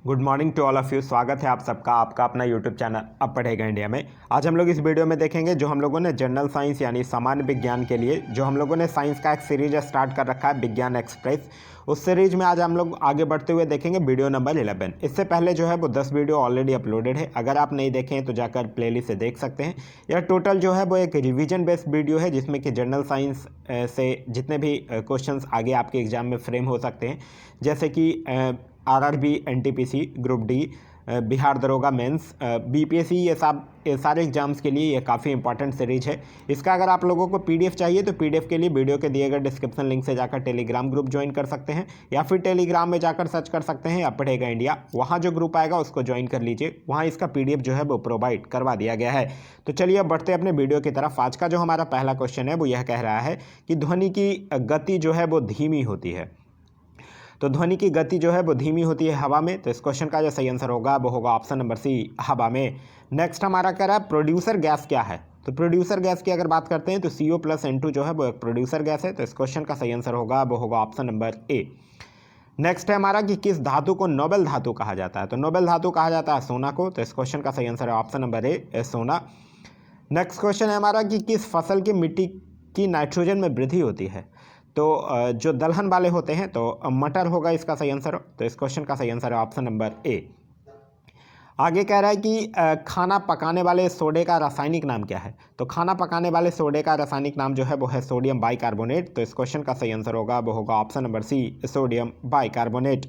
Good morning to all of you. स्वागत है आप सबका आपका अपना यूट्यूब चैनल अब पढ़ेगा इंडिया में। आज हम लोग इस वीडियो में देखेंगे जो हम लोगों ने जनरल साइंस यानी सामान्य विज्ञान के लिए जो हम लोगों ने साइंस का एक सीरीज स्टार्ट कर रखा है विज्ञान एक्सप्रेस। उस सीरीज में आज हम लोग आगे बढ़ते हुए देखेंगे वीडियो नंबर 11। इससे पहले जो है वो 10 वीडियो ऑलरेडी अपलोडेड है। अगर आप नहीं देखें तो जाकर प्लेलिस्ट से देख सकते हैं। यह टोटल जो है वो एक रिवीजन बेस्ड वीडियो है जिसमें कि जनरल साइंस से जितने भी क्वेश्चंस आगे आपके एग्जाम में फ्रेम हो सकते हैं, जैसे कि RRB, NTPC, group D, Bihar दरोगा मेंस, बीपीएससी, ये सारे एग्जाम्स के लिए ये काफ़ी इंपॉर्टेंट सीरीज है। इसका अगर आप लोगों को पीडीएफ चाहिए तो पीडीएफ के लिए वीडियो के दिए गए डिस्क्रिप्शन लिंक से जाकर टेलीग्राम ग्रुप ज्वाइन कर सकते हैं, या फिर टेलीग्राम में जाकर सर्च कर सकते हैं अब पढ़ेगा इंडिया। वहाँ जो ग्रुप आएगा उसको ज्वाइन कर लीजिए, वहाँ इसका पीडीएफ जो है वो प्रोवाइड करवा दिया गया है। तो चलिए अब बढ़ते हैं अपने वीडियो की तरफ। आज का जो हमारा पहला क्वेश्चन है वो यह कह रहा है कि ध्वनि की गति जो है वो धीमी होती है। तो ध्वनि की गति जो है वो धीमी होती है हवा में। तो इस क्वेश्चन का जो सही आंसर होगा वो होगा ऑप्शन नंबर सी, हवा में। नेक्स्ट हमारा कह रहा है प्रोड्यूसर गैस क्या है। तो प्रोड्यूसर गैस की अगर बात करते हैं तो CO+N2 जो है वो एक प्रोड्यूसर गैस है। तो इस क्वेश्चन का सही आंसर होगा वो होगा ऑप्शन नंबर ए। नेक्स्ट है हमारा कि किस धातु को नोबेल धातु कहा जाता है। तो नोबेल धातु कहा जाता है सोना को। तो इस क्वेश्चन का सही आंसर है ऑप्शन नंबर ए, सोना। नेक्स्ट क्वेश्चन है हमारा कि किस फसल की मिट्टी की नाइट्रोजन में वृद्धि होती है। तो जो दलहन वाले होते हैं तो मटर होगा इसका सही आंसर। तो इस क्वेश्चन का सही आंसर है ऑप्शन नंबर ए। आगे कह रहा है कि खाना पकाने वाले सोडे का रासायनिक नाम क्या है। तो खाना पकाने वाले सोडे का रासायनिक नाम जो है वो है सोडियम बाइकार्बोनेट। तो इस क्वेश्चन का सही आंसर होगा वो होगा option number C, sodium bicarbonate.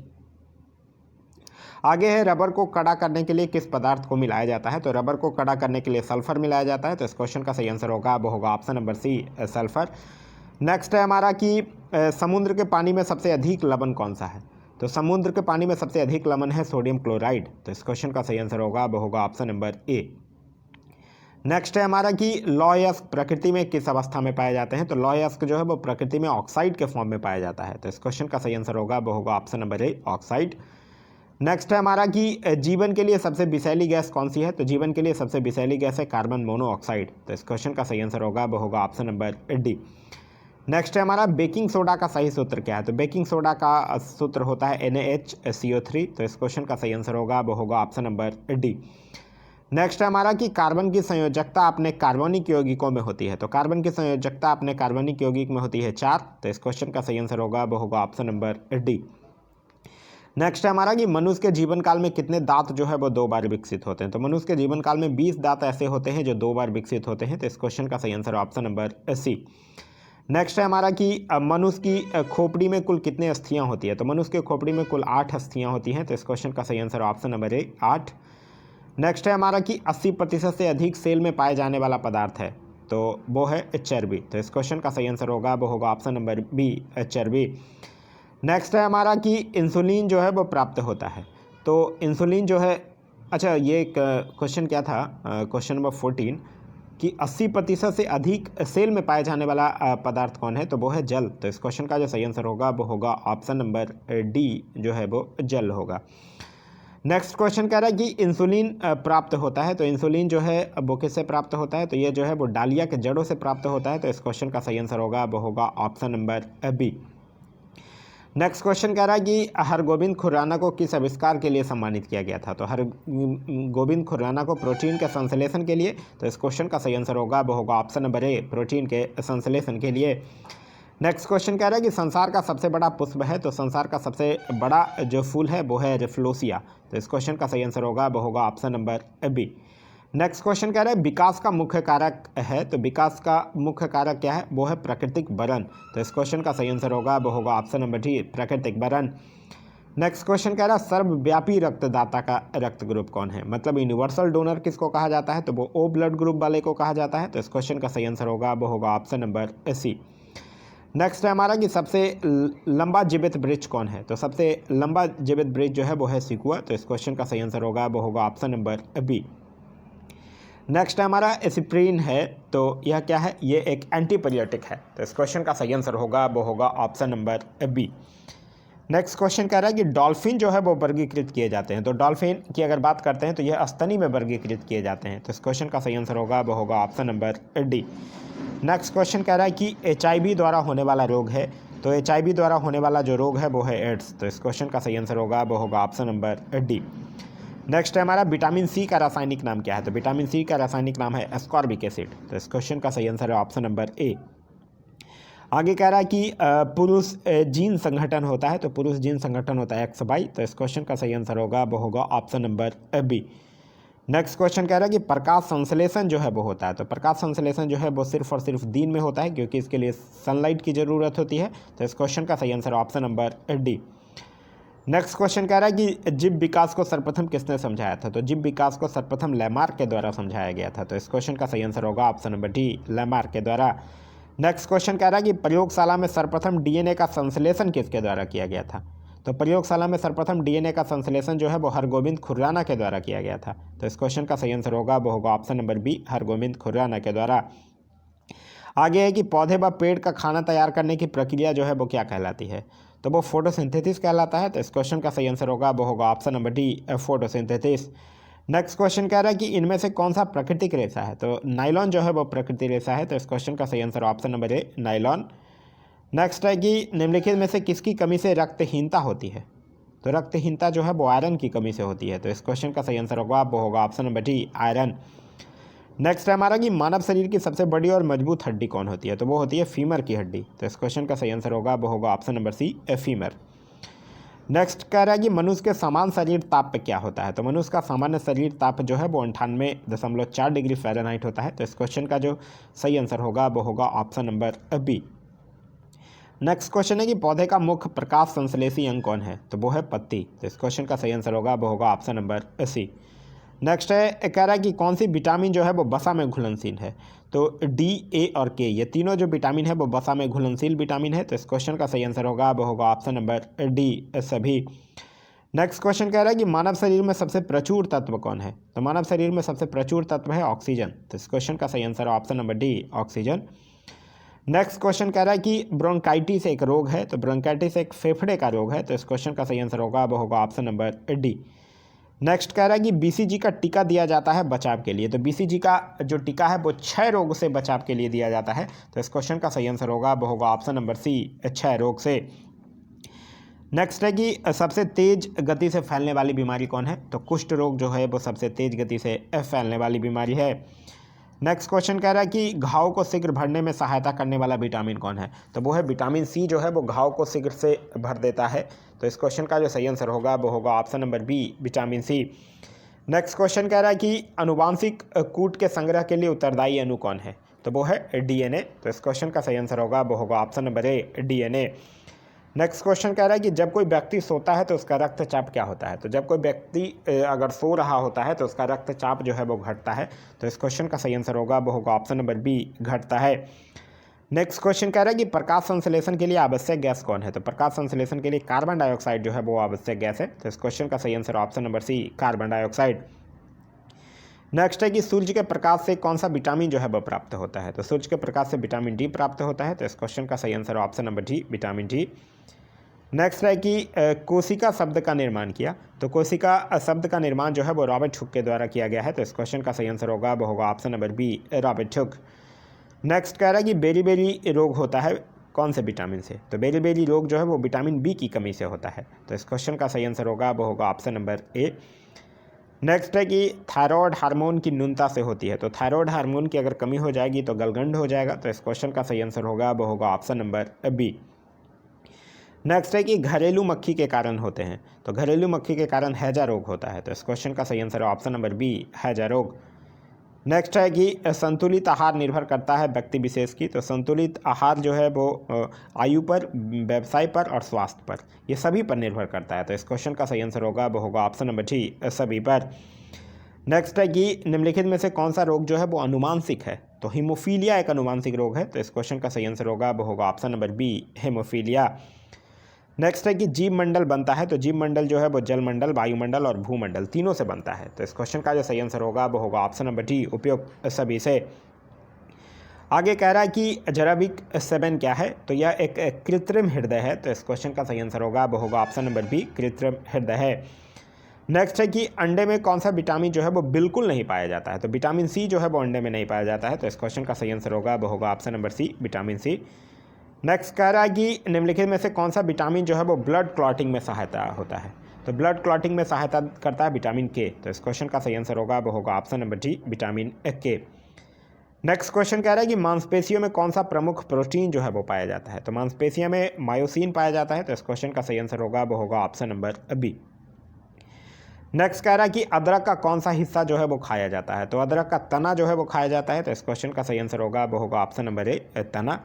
आगे है रबर को कड़ा करने के लिए किस पदार्थ को मिलाया जाता है। तो रबर को कड़ा करने के लिए सल्फर मिलाया जाता है। तो इस क्वेश्चन का सही आंसर होगा वो होगा option number C, sulphur. Next है हमारा कि समुद्र के पानी में सबसे अधिक लवण कौन सा है। तो समुद्र के पानी में सबसे अधिक लवण है सोडियम क्लोराइड। तो इस क्वेश्चन का सही आंसर होगा वो होगा ऑप्शन नंबर ए। नेक्स्ट है हमारा कि लौहयस्क प्रकृति में किस अवस्था में पाए जाते हैं। तो लौहयस्क जो है वो प्रकृति में ऑक्साइड के फॉर्म में पाया जाता है। तो इस क्वेश्चन का सही आंसर होगा वो होगा option number A, oxide. Next है हमारा कि जीवन के लिए सबसे विषैली गैस कौन सी है। तो जीवन के लिए सबसे विषैली गैस है कार्बन मोनोऑक्साइड। तो इस क्वेश्चन का सही आंसर होगा वो होगा ऑप्शन नंबर डी। नेक्स्ट है हमारा बेकिंग सोडा का सही सूत्र क्या है। तो बेकिंग सोडा का सूत्र होता है NaHCO3। तो इस क्वेश्चन का सही आंसर होगा वो होगा ऑप्शन नंबर डी। नेक्स्ट है हमारा कि कार्बन की संयोजकता अपने कार्बनिक यौगिकों में होती है। तो कार्बन की संयोजकता अपने कार्बनिक यौगिक में होती है 4। तो इस क्वेश्चन का सही आंसर होगा वो होगा ऑप्शन नंबर डी। नेक्स्ट है हमारा कि मनुष्य के जीवन काल में कितने दांत जो है वो 2 बार विकसित होते हैं। तो मनुष्य के जीवन काल में 20 दांत ऐसे होते हैं जो 2 बार विकसित होते हैं। तो इस क्वेश्चन का सही answer option number C. Next है हमारा कि मनुष्य की खोपड़ी में कुल कितने अस्थियां होती है। तो मनुष्य के खोपड़ी में कुल 8 अस्थियां होती हैं। तो इस क्वेश्चन का सही answer option number A, 8। Next है हमारा कि 80% से अधिक सेल में पाए जाने वाला पदार्थ है। तो वो है चर्बी। तो इस क्वेश्चन का सही आंसर होगा वो होगा ऑप्शन नंबर बी, चर्बी। नेक्स्ट है हमारा कि इंसुलिन जो है वो प्राप्त होता है। तो इंसुलिन जो है, अच्छा ये क्वेश्चन क्या था, क्वेश्चन नंबर 14 कि 80% से अधिक सेल में पाए जाने वाला पदार्थ कौन है। तो वो है जल। तो इस क्वेश्चन का जो सही आंसर होगा वो होगा ऑप्शन नंबर डी जो है वो जल होगा। नेक्स्ट क्वेश्चन कह रहा है कि इंसुलिन प्राप्त होता है। तो इंसुलिन जो है वो किससे प्राप्त होता है। तो ये जो है वो डालिया के जड़ों से प्राप्त होता है। तो इस क्वेश्चन का सही आंसर होगा वो होगा option number B. Next question कह रहा है कि हरगोविंद खुराना को किस आविष्कार के लिए सम्मानित किया गया था। तो हरगोविंद खुराना को प्रोटीन के संश्लेषण के लिए। तो इस क्वेश्चन का सही आंसर होगा वो होगा ऑप्शन नंबर ए, प्रोटीन के संश्लेषण के लिए। नेक्स्ट क्वेश्चन कह रहा है कि संसार का सबसे बड़ा पुष्प है। तो संसार का सबसे बड़ा जो फूल है वो है रेफ्लोसिया। तो इस क्वेश्चन का सही आंसर होगा वो होगा option number B. Next question कह रहा है विकास का मुख्य कारक है। तो विकास का मुख्य कारक क्या है, वो है प्राकृतिक बरन। तो इस क्वेश्चन का सही आंसर होगा वो होगा ऑप्शन नंबर डी, प्राकृतिक बरन। नेक्स्ट क्वेश्चन कह रहा है सर्वव्यापी रक्तदाता का रक्त ग्रुप कौन है। मतलब यूनिवर्सल डोनर किसको कहा जाता है। तो वो O ब्लड ग्रुप वाले को कहा जाता है। तो इस क्वेश्चन का सही आंसर होगा वो होगा ऑप्शन नंबर सी। नेक्स्ट है हमारा कि सबसे लंबा जीवित वृक्ष कौन है। तो सबसे लंबा जीवित वृक्ष जो है वो है सिकुआ। तो इस क्वेश्चन का सही आंसर होगा वो होगा ऑप्शन नंबर बी। नेक्स्ट हमारा एस्पिरिन है। तो यह क्या है, ये एक एंटीपायरेटिक है। तो इस क्वेश्चन का सही आंसर होगा वो होगा option number B. Next question कह रहा है कि डॉल्फिन जो है वो वर्गीकृत किए जाते हैं। तो डॉल्फिन की अगर बात करते हैं तो यह स्तनी में वर्गीकृत किए जाते हैं। तो इस क्वेश्चन का सही आंसर होगा वो होगा option number D. Next question कह रहा है कि HIV द्वारा होने वाला रोग है। तो HIV द्वारा होने वाला जो रोग है वो है एड्स। तो इस क्वेश्चन का सही आंसर होगा वो होगा ऑप्शन नंबर डी। नेक्स्ट है हमारा विटामिन सी का रासायनिक नाम क्या है? तो विटामिन सी का रासायनिक नाम है एस्कॉर्बिक एसिड। तो इस क्वेश्चन का सही आंसर है ऑप्शन नंबर ए। आगे कह रहा है कि पुरुष जीन संगठन होता है, तो पुरुष जीन संगठन होता है XY। तो इस क्वेश्चन का सही आंसर होगा वो होगा option number B. Next question कह रहा है कि प्रकाश संश्लेषण जो है वो होता है, तो प्रकाश संश्लेषण जो है वो सिर्फ और सिर्फ दिन में होता है क्योंकि इसके लिए सनलाइट की ज़रूरत होती है। तो इस क्वेश्चन का सही answer option number D. Next question कह रहा है कि जीव विकास को सर्वप्रथम किसने समझाया था? तो जीव विकास को सर्वप्रथम लैमार्क के द्वारा समझाया गया था। तो इस क्वेश्चन का सही आंसर होगा ऑप्शन नंबर डी, लैमार्क के द्वारा। नेक्स्ट क्वेश्चन कह रहा है कि प्रयोगशाला में सर्वप्रथम DNA का संश्लेषण किसके द्वारा किया गया था? तो प्रयोगशाला में सर्वप्रथम DNA का संश्लेषण जो है वो हरगोविंद खुराना के द्वारा किया गया था। तो इस क्वेश्चन का सही आंसर होगा वो होगा option number B, Hargobind Khurana के द्वारा। आगे है कि पौधे व पेड़ का खाना तैयार करने की प्रक्रिया जो है वो क्या कहलाती है? तो वो फोटोसिंथेसिस कहलाता है। तो इस क्वेश्चन का सही आंसर होगा वो होगा option number D, photosynthesis. Next question कह रहा है कि इनमें से कौन सा प्राकृतिक रेशा है? तो नायलॉन जो है वो प्राकृतिक रेशा है। तो इस क्वेश्चन का सही answer option number A, nylon. Next है कि निम्नलिखित में से किसकी कमी से रक्तहीनता होती है? तो रक्तहीनता जो है वो आयरन की कमी से होती है। तो इस क्वेश्चन का सही आंसर होगा वो होगा option number D, iron. Next है हमारा कि मानव शरीर की सबसे बड़ी और मजबूत हड्डी कौन होती है? तो वो होती है फीमर की हड्डी। तो इस क्वेश्चन का सही आंसर होगा वो होगा option number C, femur. Next कह रहा है कि मनुष्य के समान शरीर ताप पे क्या होता है? तो मनुष्य का सामान्य शरीर ताप जो है वो 98.4 डिग्री फ़ारेनहाइट होता है। तो इस क्वेश्चन का जो सही आंसर होगा वो होगा option number B. Next question है कि पौधे का मुख्य प्रकाश संश्लेषी अंग कौन है? तो वो है पत्ती। तो इस क्वेश्चन का सही आंसर होगा वो होगा ऑप्शन नंबर सी। नेक्स्ट है कह रहा है कि कौन सी विटामिन जो है वो वसा में घुलनशील है? तो डी, ए और के, ये तीनों जो विटामिन है वो वसा में घुलनशील विटामिन है। तो इस क्वेश्चन का सही आंसर होगा वो होगा ऑप्शन नंबर डी, सभी। नेक्स्ट क्वेश्चन कह रहा है कि मानव शरीर में सबसे प्रचुर तत्व कौन है? तो मानव शरीर में सबसे प्रचुर तत्व है ऑक्सीजन। तो इस क्वेश्चन का सही answer option number D, oxygen. Next question कह रहा है कि ब्रोंकाइटिस एक रोग है, तो ब्रोंकाइटिस एक फेफड़े का रोग है। तो इस क्वेश्चन का सही आंसर होगा वो होगा ऑप्शन नंबर डी। नेक्स्ट कह रहा है कि BCG का टीका दिया जाता है बचाव के लिए। तो BCG का जो टीका है वो क्षय रोग से बचाव के लिए दिया जाता है। तो इस क्वेश्चन का सही आंसर होगा वो होगा ऑप्शन नंबर सी, क्षय रोग से। नेक्स्ट है कि सबसे तेज गति से फैलने वाली बीमारी कौन है? तो कुष्ठ रोग जो है वो सबसे तेज गति से फैलने वाली बीमारी है। नेक्स्ट क्वेश्चन कह रहा है कि घाव को शीघ्र भरने में सहायता करने वाला विटामिन कौन है? तो वो है विटामिन सी, जो है वो घाव को शीघ्र से भर देता है। तो इस क्वेश्चन का जो सही आंसर होगा वो होगा option number B, vitamin C. Next question कह रहा है कि अनुवांशिक कूट के संग्रह के लिए उत्तरदायी अणु कौन है? तो वो है DNA। तो इस क्वेश्चन का सही आंसर होगा वो होगा option number A, DNA। Next question कह रहा है कि जब कोई व्यक्ति सोता है तो उसका रक्तचाप क्या होता है? तो जब कोई व्यक्ति अगर सो रहा होता है तो उसका रक्तचाप जो है वो घटता है। तो इस क्वेश्चन का सही आंसर होगा वो होगा ऑप्शन नंबर बी, घटता है। नेक्स्ट क्वेश्चन कह रहा है कि प्रकाश संश्लेषण के लिए आवश्यक गैस कौन है? तो प्रकाश संश्लेषण के लिए कार्बन डाइऑक्साइड जो है वो आवश्यक गैस है। तो इस क्वेश्चन का सही answer option number C, carbon dioxide. Next है कि सूर्य के प्रकाश से कौन सा विटामिन जो है वो प्राप्त होता है? तो सूर्य के प्रकाश से विटामिन डी प्राप्त होता है। तो इस क्वेश्चन का सही answer option number D, vitamin D. Next है कि कोशिका शब्द का निर्माण किया। तो कोशिका शब्द का निर्माण जो है वो रॉबर्ट हुक के द्वारा किया गया है। तो इस क्वेश्चन का सही आंसर होगा वो होगा option number B, Robert Hooke. Next कह रहा है कि बेरी रोग होता है कौन से विटामिन से? तो बेरी रोग जो है वो विटामिन बी की कमी से होता है। तो इस क्वेश्चन का सही आंसर होगा वो होगा ऑप्शन नंबर ए। नेक्स्ट है कि थायराइड हार्मोन की न्यूनता से होती है। तो थायराइड हार्मोन की अगर कमी हो जाएगी तो गलगंड हो जाएगा। तो इस क्वेश्चन का सही आंसर होगा वो होगा ऑप्शन नंबर बी। नेक्स्ट है कि घरेलू मक्खी के कारण होते हैं। तो घरेलू मक्खी के कारण हैजा रोग होता है। तो इस क्वेश्चन का सही आंसर है ऑप्शन नंबर बी, हैजा रोग। नेक्स्ट है कि संतुलित आहार निर्भर करता है व्यक्ति विशेष की। तो संतुलित आहार जो है वो आयु पर, व्यवसाय पर और स्वास्थ्य पर, ये सभी पर निर्भर करता है। तो इस क्वेश्चन का सही आंसर होगा वो होगा ऑप्शन नंबर डी, सभी पर। नेक्स्ट है कि निम्नलिखित में से कौन सा रोग जो है वो अनुवांशिक है? तो हीमोफीलिया एक अनुवांशिक रोग है। तो इस क्वेश्चन का सही आंसर होगा वो होगा option number B, haemophilia. Next है कि जीव मंडल बनता है। तो जीव मंडल जो है वो जलमंडल, वायुमंडल और भूमंडल तीनों से बनता है। तो इस क्वेश्चन का जो सही आंसर होगा वो होगा ऑप्शन नंबर डी, उपयुक्त सभी से। आगे कह रहा है कि जराविक 7 क्या है? तो यह एक कृत्रिम हृदय है। तो इस क्वेश्चन का सही आंसर होगा वो होगा ऑप्शन नंबर बी, कृत्रिम हृदय है। नेक्स्ट है कि अंडे में कौन सा विटामिन जो है वो बिल्कुल नहीं पाया जाता है? तो विटामिन सी जो है वो अंडे में नहीं पाया जाता है। तो इस क्वेश्चन का सही आंसर होगा वो होगा option number C, vitamin C. Next कह रहा है कि निम्नलिखित में से कौन सा विटामिन जो है वो ब्लड क्लॉटिंग में सहायता होता है। तो ब्लड क्लॉटिंग में सहायता करता है विटामिन के। तो इस क्वेश्चन का सही आंसर होगा वो होगा ऑप्शन नंबर डी, विटामिन के। नेक्स्ट क्वेश्चन कह रहा है कि मांसपेशियों में कौन सा प्रमुख प्रोटीन जो है वो पाया जाता है। तो मांसपेशियों में मायोसिन पाया जाता है। तो इस क्वेश्चन का सही आंसर होगा वो होगा ऑप्शन नंबर बी। नेक्स्ट कह रहा है कि अदरक का कौन सा हिस्सा जो है वो खाया जाता है। तो अदरक का तना जो है वो खाया जाता है। तो इस क्वेश्चन का सही आंसर होगा वो होगा ऑप्शन नंबर ए, तना।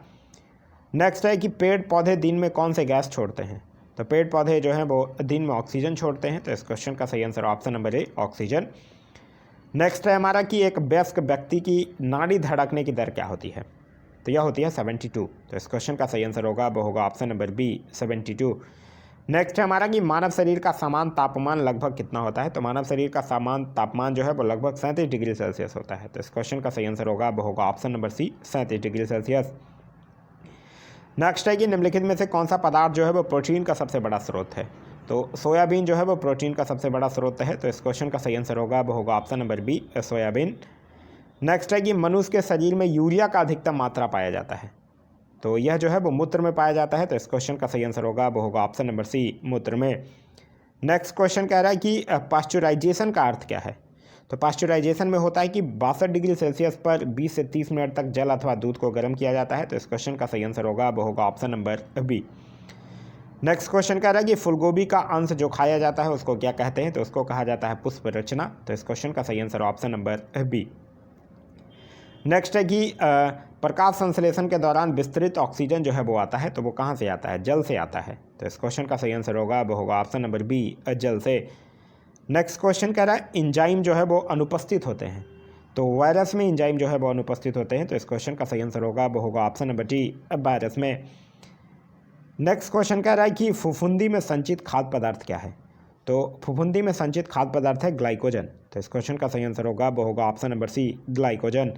नेक्स्ट है कि पेड़ पौधे दिन में कौन से गैस छोड़ते हैं। तो पेड़ पौधे जो हैं वो दिन में ऑक्सीजन छोड़ते हैं। तो इस क्वेश्चन का सही answer option number A, oxygen. Next है हमारा कि एक वयस्क व्यक्ति की नाड़ी धड़कने की दर क्या होती है। तो यह होती है 72। तो इस क्वेश्चन का सही आंसर होगा वो होगा ऑप्शन नंबर बी, 72। नेक्स्ट है हमारा कि मानव शरीर का सामान्य तापमान लगभग कितना होता है। तो मानव शरीर का सामान्य तापमान जो है वो लगभग 37 डिग्री सेल्सियस होता है। तो इस क्वेश्चन का सही आंसर होगा वो होगा option number C, 37 degree Celsius. Next है कि निम्नलिखित में से कौन सा पदार्थ जो है वो प्रोटीन का सबसे बड़ा स्रोत है। तो सोयाबीन जो है वो प्रोटीन का सबसे बड़ा स्रोत है। तो इस क्वेश्चन का सही आंसर होगा वो होगा option number B, soybean. Next है कि मनुष्य के शरीर में यूरिया का अधिकतम मात्रा पाया जाता है। तो यह जो है वो मूत्र में पाया जाता है। तो इस क्वेश्चन का सही आंसर होगा वो होगा ऑप्शन नंबर सी, मूत्र में। नेक्स्ट क्वेश्चन कह रहा है कि पास्चुराइजेशन का अर्थ क्या है। तो पास्चुराइजेशन में होता है कि 62 डिग्री सेल्सियस पर 20 से 30 मिनट तक जल अथवा दूध को गर्म किया जाता है। तो इस क्वेश्चन का सही आंसर होगा वो होगा option number B. Next question कह रहा है कि फूलगोभी का अंश जो खाया जाता है उसको क्या कहते हैं। तो उसको कहा जाता है पुष्प रचना। तो इस क्वेश्चन का सही answer option number B. Next है कि प्रकाश संश्लेषण के दौरान विस्तृत ऑक्सीजन जो है वो आता है। तो वो कहाँ से आता है, जल से आता है। तो इस क्वेश्चन का सही आंसर होगा वो होगा ऑप्शन नंबर बी, जल से। नेक्स्ट क्वेश्चन कह रहा है इंजाइम जो है वो अनुपस्थित होते हैं। तो वायरस में इंजाइम जो है वो अनुपस्थित होते हैं। तो इस क्वेश्चन का सही आंसर होगा वो होगा ऑप्शन नंबर डी, वायरस में। नेक्स्ट क्वेश्चन कह रहा है कि फफूंदी में संचित खाद्य पदार्थ क्या है। तो फफूंदी में संचित खाद्य पदार्थ है ग्लाइकोजन। तो इस क्वेश्चन का सही आंसर होगा वो होगा option number C, glycogen.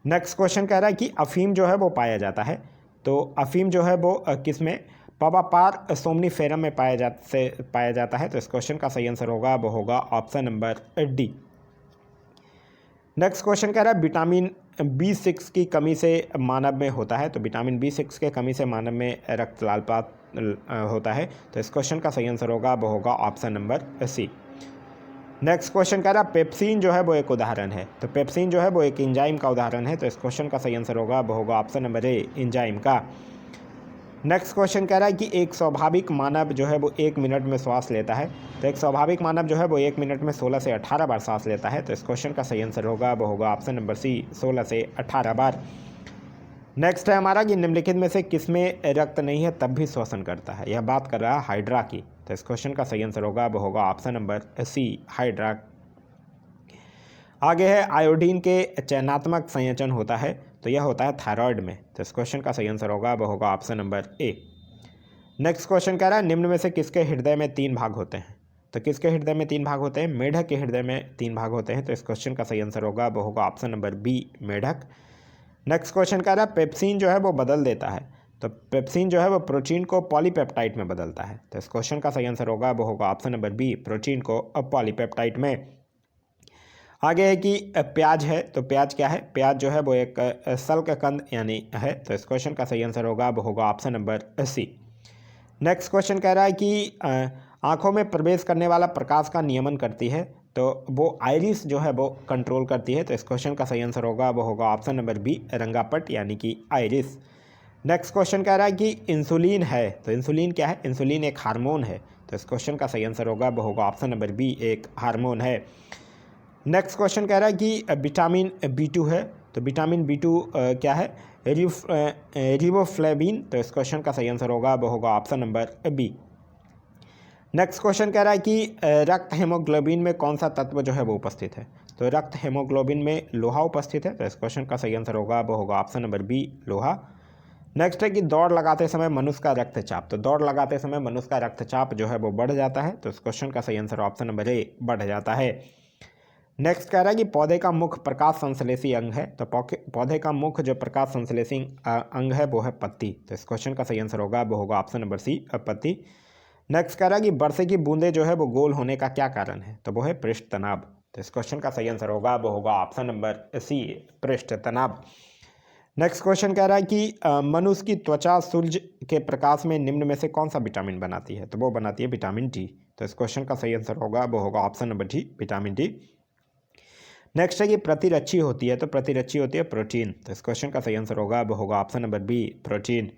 Next question कह रहा है कि अफीम जो है वो पाया जाता है। तो अफीम जो है वो किस में, पवापार सोमनीफेरम में पाया जाता है। तो इस क्वेश्चन का सही आंसर होगा वो होगा option number D. Next question कह रहा है विटामिन B6 की कमी से मानव में होता है। तो विटामिन B6 के कमी से मानव में रक्त लालपात होता है। तो इस क्वेश्चन का सही आंसर होगा वो होगा option number C. Next question कह रहा है पेप्सिन जो है वो एक उदाहरण है। तो पेप्सिन जो है वो एक एंजाइम का उदाहरण है। तो इस क्वेश्चन का सही आंसर होगा वो होगा ऑप्शन नंबर ए, एंजाइम का। नेक्स्ट क्वेश्चन कह रहा है कि एक स्वाभाविक मानव जो है वो 1 मिनट में श्वास लेता है। तो एक स्वाभाविक मानव जो है वो 1 मिनट में 16 से 18 बार सांस लेता है। तो इस क्वेश्चन का सही आंसर होगा वो होगा ऑप्शन नंबर सी, 16 से 18 बार। नेक्स्ट है हमारा कि निम्नलिखित में से किसमें रक्त नहीं है तब भी श्वसन करता है। यह बात कर रहा है हाइड्रा की। तो इस क्वेश्चन का सही आंसर होगा वो होगा ऑप्शन नंबर सी, हाइड्रा। आगे है आयोडीन के चयनात्मक संयोजन होता है। तो यह होता है थायराइड में। तो इस क्वेश्चन का सही आंसर होगा वो होगा option number A. Next question कह रहा है निम्न में से किसके हृदय में 3 भाग होते हैं। तो किसके हृदय में 3 भाग होते हैं, मेढक के हृदय में 3 भाग होते हैं। तो इस क्वेश्चन का सही आंसर होगा वो होगा ऑप्शन नंबर बी, मेढक। नेक्स्ट क्वेश्चन कह रहा है पेप्सिन जो है वो बदल देता है। तो पेप्सिन जो है वो प्रोटीन को पॉलीपेप्टाइड में बदलता है। तो इस क्वेश्चन का सही आंसर होगा वो होगा ऑप्शन नंबर बी, प्रोटीन को पॉलीपेप्टाइड में। आगे है कि प्याज है। तो प्याज क्या है, प्याज जो है वो एक शल्ककंद यानी है। तो इस क्वेश्चन का सही आंसर होगा वो होगा option number C. Next question कह रहा है कि आँखों में प्रवेश करने वाला प्रकाश का नियमन करती है। तो वो आइरिस जो है वो कंट्रोल करती है। तो इस क्वेश्चन का सही आंसर होगा वो होगा ऑप्शन नंबर बी, रंगापट यानी कि आइरिस। नेक्स्ट क्वेश्चन कह रहा है कि इंसुलिन है। तो इंसुलिन क्या है, इंसुलिन एक हार्मोन है। तो इस क्वेश्चन का सही आंसर होगा वो होगा ऑप्शन नंबर बी, एक हार्मोन है। नेक्स्ट क्वेश्चन कह रहा है कि विटामिन B2 है। तो विटामिन B2 क्या है, रिबोफ्लेविन। तो इस क्वेश्चन का सही आंसर होगा वो होगा option number B. Next question कह रहा है कि रक्त हेमोग्लोबिन में कौन सा तत्व जो है वो उपस्थित है। तो रक्त हेमोग्लोबिन में लोहा उपस्थित है। तो इस क्वेश्चन का सही आंसर होगा वो होगा ऑप्शन नंबर बी, लोहा। नेक्स्ट है कि दौड़ लगाते समय मनुष्य का रक्तचाप। तो दौड़ लगाते समय मनुष्य का रक्तचाप जो है वो बढ़ जाता है। तो इस क्वेश्चन का सही आंसर ऑप्शन नंबर ए, बढ़ जाता है। नेक्स्ट कह रहा है कि पौधे का मुख्य प्रकाश संश्लेषी अंग है। तो पौधे का मुख्य जो प्रकाश संश्लेषी अंग है वो है पत्ती। तो इस क्वेश्चन का सही आंसर होगा वो होगा ऑप्शन नंबर सी, पत्ती। नेक्स्ट कह रहा है कि वर्षे की बूंदें जो है वो गोल होने का क्या कारण है। तो वो है पृष्ठ तनाव। तो इस क्वेश्चन का सही आंसर होगा वो होगा ऑप्शन नंबर सी, पृष्ठ तनाव। नेक्स्ट क्वेश्चन कह रहा है कि मनुष्य की त्वचा सूरज के प्रकाश में निम्न में से कौन सा विटामिन बनाती है, तो वो बनाती है विटामिन डी। तो इस क्वेश्चन का सही आंसर होगा वो होगा option number D, vitamin D. Next है कि प्रतिरक्षी होती है, तो प्रतिरक्षी होती है प्रोटीन। तो इस क्वेश्चन का सही आंसर होगा वो होगा option number B, protein.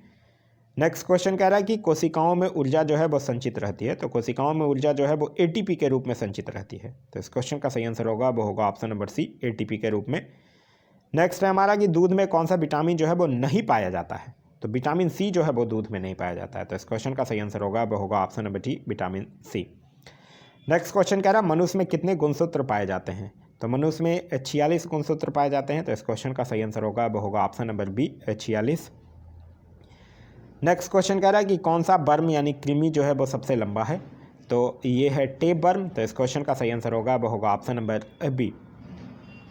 Next question कह रहा है कि कोशिकाओं में ऊर्जा जो है वो संचित रहती है, तो कोशिकाओं में ऊर्जा जो है वो एटीपी के रूप में संचित रहती है। तो इस क्वेश्चन का सही आंसर होगा वो होगा ऑप्शन नंबर सी, एटीपी के रूप में। नेक्स्ट है हमारा कि दूध में कौन सा विटामिन जो है वो नहीं पाया जाता है, तो विटामिन सी जो है वो दूध में नहीं पाया जाता है। तो इस क्वेश्चन का सही आंसर होगा वो होगा option number D, vitamin C. Next question कह रहा है मनुष्य में कितने गुणसूत्र पाए जाते हैं, तो मनुष्य में 46 गुणसूत्र पाए जाते हैं। तो इस क्वेश्चन का सही आंसर होगा वो होगा option number B, 46। Next question कह रहा है कि कौन सा वर्म यानी कृमि जो है वो सबसे लंबा है, तो ये है टेप वर्म। तो इस क्वेश्चन का सही आंसर होगा वो होगा ऑप्शन नंबर बी।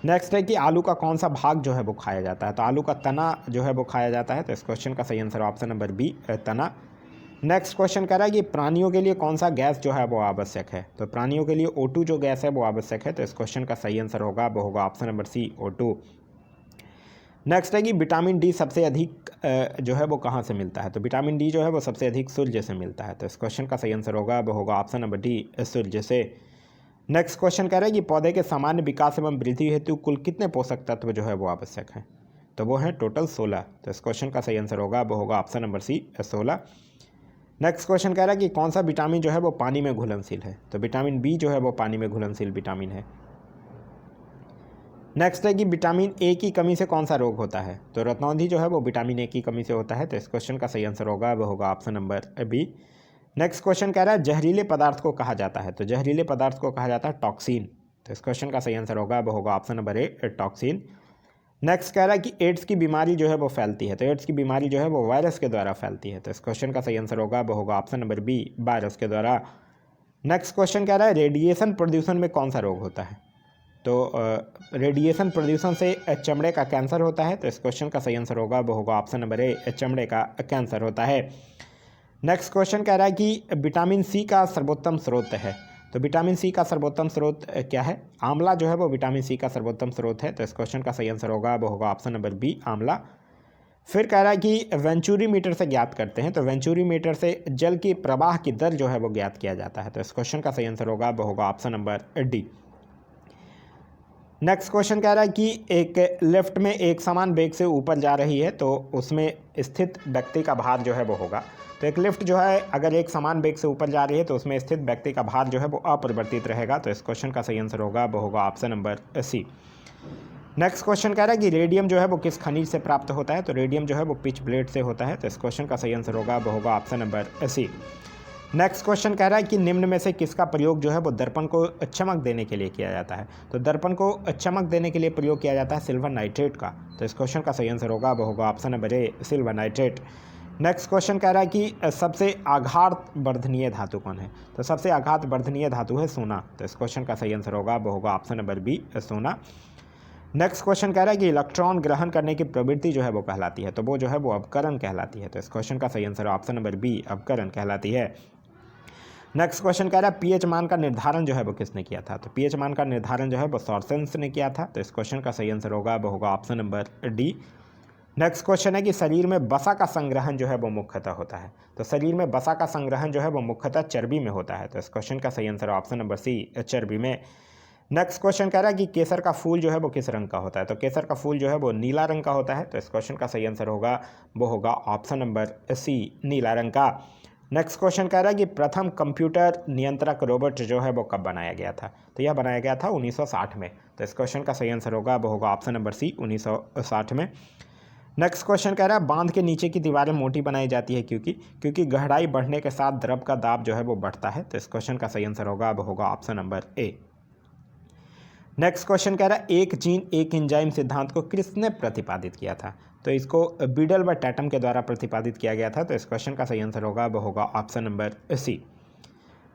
नेक्स्ट है कि आलू का कौन सा भाग जो है वो खाया जाता है, तो आलू का तना जो है वो खाया जाता है। तो इस क्वेश्चन का सही आंसर ऑप्शन नंबर बी, तना। नेक्स्ट क्वेश्चन कह रहा है कि प्राणियों के लिए कौन सा गैस जो है वो आवश्यक है, तो प्राणियों के लिए O2 जो गैस है वो आवश्यक है। तो इस क्वेश्चन का सही आंसर होगा वो होगा ऑप्शन नंबर सी, O2। नेक्स्ट है कि विटामिन डी सबसे अधिक जो है वो कहाँ से मिलता है, तो विटामिन डी जो है वो सबसे अधिक सूर्य से मिलता है। तो इस क्वेश्चन का सही आंसर होगा वो होगा ऑप्शन नंबर डी, सूर्य से। नेक्स्ट क्वेश्चन कह रहा है कि पौधे के सामान्य विकास एवं वृद्धि हेतु कुल कितने पोषक तत्व जो है वो आवश्यक हैं, तो वो हैं टोटल 16। तो इस क्वेश्चन का सही आंसर होगा वो होगा option number C, 16। Next question कह रहा है कि कौन सा विटामिन जो है वो पानी में घुलनशील है, तो विटामिन बी जो है वो पानी में घुलनशील विटामिन है। नेक्स्ट है कि विटामिन ए की कमी से कौन सा रोग होता है, तो रत्नौंधी जो है वो विटामिन ए की कमी से होता है। तो इस क्वेश्चन का सही आंसर होगा वो होगा option number B. Next question कह रहा है जहरीले पदार्थ को कहा जाता है, तो जहरीले पदार्थ को कहा जाता है टॉक्सिन। तो इस क्वेश्चन का सही आंसर होगा वो होगा option number A, toxin. Next कह रहा है कि एड्स की बीमारी जो है वो फैलती है, तो एड्स की बीमारी जो है वो वायरस के द्वारा फैलती है। तो इस क्वेश्चन का सही आंसर होगा वो होगा ऑप्शन नंबर बी, वायरस के द्वारा। नेक्स्ट क्वेश्चन कह रहा है रेडिएशन प्रदूषण में कौन सा रोग होता है, तो रेडिएशन प्रदूषण से चमड़े का कैंसर होता है। तो इस क्वेश्चन का सही आंसर होगा वो होगा ऑप्शन नंबर ए, चमड़े का कैंसर होता है। नेक्स्ट क्वेश्चन कह रहा है कि विटामिन सी का सर्वोत्तम स्रोत है, तो विटामिन सी का सर्वोत्तम स्रोत क्या है, आंवला जो है वो विटामिन सी का सर्वोत्तम स्रोत है। तो इस क्वेश्चन का सही आंसर होगा वो होगा ऑप्शन नंबर बी, आंवला। फिर कह रहा है कि वेंचुरी मीटर से ज्ञात करते हैं, तो वेंचुरी मीटर से जल की प्रवाह की दर जो है वो ज्ञात किया जाता है। तो इस क्वेश्चन का सही आंसर होगा वो होगा option number D. Next question कह रहा है कि एक लिफ्ट में एक समान वेग से ऊपर जा रही है, तो उसमें स्थित व्यक्ति का भार जो है वो होगा, तो एक लिफ्ट जो है अगर एक समान वेग से ऊपर जा रही है तो उसमें स्थित व्यक्ति का भार जो है वो अपरिवर्तित रहेगा। तो इस क्वेश्चन का सही आंसर होगा वो होगा option number C. Next question कह रहा है कि रेडियम जो है वो किस खनिज से प्राप्त होता है, तो रेडियम जो है वो पिच ब्लेड से होता है। तो इस क्वेश्चन का सही आंसर होगा वो होगा option number C. Next question कह रहा है कि निम्न में से किसका प्रयोग जो है वो दर्पण को चमक देने के लिए किया जाता है, तो दर्पण को चमक देने के लिए प्रयोग किया जाता है सिल्वर नाइट्रेट का। तो इस क्वेश्चन का सही आंसर होगा वो होगा option number A, silver nitrate. Next question कह रहा है कि सबसे आघात वर्धनीय धातु कौन है, तो सबसे आघात वर्धनीय धातु है सोना। तो इस क्वेश्चन का सही आंसर होगा वो होगा ऑप्शन नंबर बी, सोना। नेक्स्ट क्वेश्चन कह रहा है कि इलेक्ट्रॉन ग्रहण करने की प्रवृत्ति जो है वो कहलाती है, तो वो जो है वो अपकरण कहलाती है। तो इस क्वेश्चन का सही आंसर ऑप्शन नंबर बी, अपकरण कहलाती है। नेक्स्ट क्वेश्चन कह रहा है पीएच मान का निर्धारण जो है वो किसने किया था, तो पीएच मान का निर्धारण जो है वो सॉर्सेंस ने किया था। तो इस क्वेश्चन का सही आंसर होगा वो होगा option number D. Next question है कि शरीर में वसा का संग्रहण जो है वो मुख्यतः होता है, तो शरीर में वसा का संग्रहण जो है वो मुख्यतः चर्बी में होता है। तो इस क्वेश्चन का सही आंसर ऑप्शन नंबर सी, चर्बी में। नेक्स्ट क्वेश्चन कह रहा है कि केसर का फूल जो है वो किस रंग का होता है, तो केसर का फूल जो है वो नीला रंग का होता है। तो इस क्वेश्चन का सही आंसर होगा वो होगा ऑप्शन नंबर सी, नीला रंग का। नेक्स्ट क्वेश्चन कह रहा है कि प्रथम कंप्यूटर नियंत्रक रोबोट जो है वो कब बनाया गया था, तो यह बनाया गया था 1960 में। तो इस क्वेश्चन का सही आंसर होगा वो होगा ऑप्शन नंबर सी, 1960 में। नेक्स्ट क्वेश्चन कह रहा है बांध के नीचे की दीवारें मोटी बनाई जाती है क्योंकि गहराई बढ़ने के साथ द्रव का दाब जो है वो बढ़ता है। तो इस क्वेश्चन का सही आंसर होगा वो होगा option number A. Next question कह रहा है एक जीन एक एंजाइम सिद्धांत को किसने प्रतिपादित किया था, तो इसको बीडल व टैटम के द्वारा प्रतिपादित किया गया था। तो इस क्वेश्चन का सही आंसर होगा वो होगा option number C.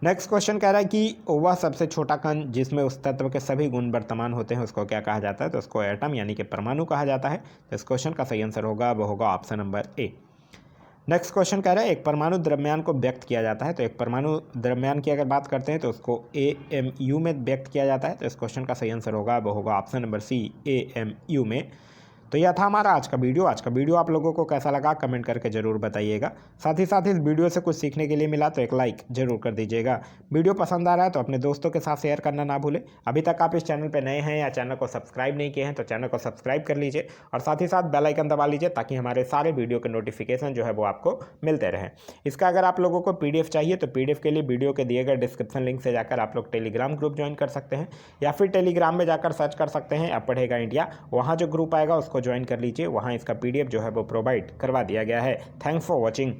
Next question कह रहा है कि वह सबसे छोटा कण जिसमें उस तत्व के सभी गुण वर्तमान होते हैं उसको क्या कहा जाता है, तो उसको एटम यानी कि परमाणु कहा जाता है। तो इस क्वेश्चन का सही आंसर होगा वो होगा option number A. Next question कह रहा है एक परमाणु द्रव्यमान को व्यक्त किया जाता है, तो एक परमाणु द्रव्यमान की अगर बात करते हैं तो उसको AMU में व्यक्त किया जाता है। तो इस क्वेश्चन का सही आंसर होगा वो होगा ऑप्शन नंबर सी, AMU में। तो यह था हमारा आज का वीडियो। आज का वीडियो आप लोगों को कैसा लगा कमेंट करके ज़रूर बताइएगा। साथ ही साथ इस वीडियो से कुछ सीखने के लिए मिला तो एक लाइक ज़रूर कर दीजिएगा। वीडियो पसंद आ रहा है तो अपने दोस्तों के साथ शेयर करना ना भूलें। अभी तक आप इस चैनल पर नए हैं या चैनल को सब्सक्राइब नहीं किए हैं तो चैनल को सब्सक्राइब कर लीजिए और साथ ही साथ बेल आइकन दबा लीजिए ताकि हमारे सारे वीडियो के नोटिफिकेशन जो है वो आपको मिलते रहें। इसका अगर आप लोगों को PDF चाहिए तो PDF के लिए वीडियो के दिए गए डिस्क्रिप्शन लिंक से जाकर आप लोग टेलीग्राम ग्रुप ज्वाइन कर सकते हैं या फिर टेलीग्राम में जाकर सर्च कर सकते हैं अब पढ़ेगा इंडिया। वहाँ जो ग्रुप आएगा उसको ज्वाइन कर लीजिए, वहाँ इसका PDF जो है वो प्रोवाइड करवा दिया गया है। Thanks for watching.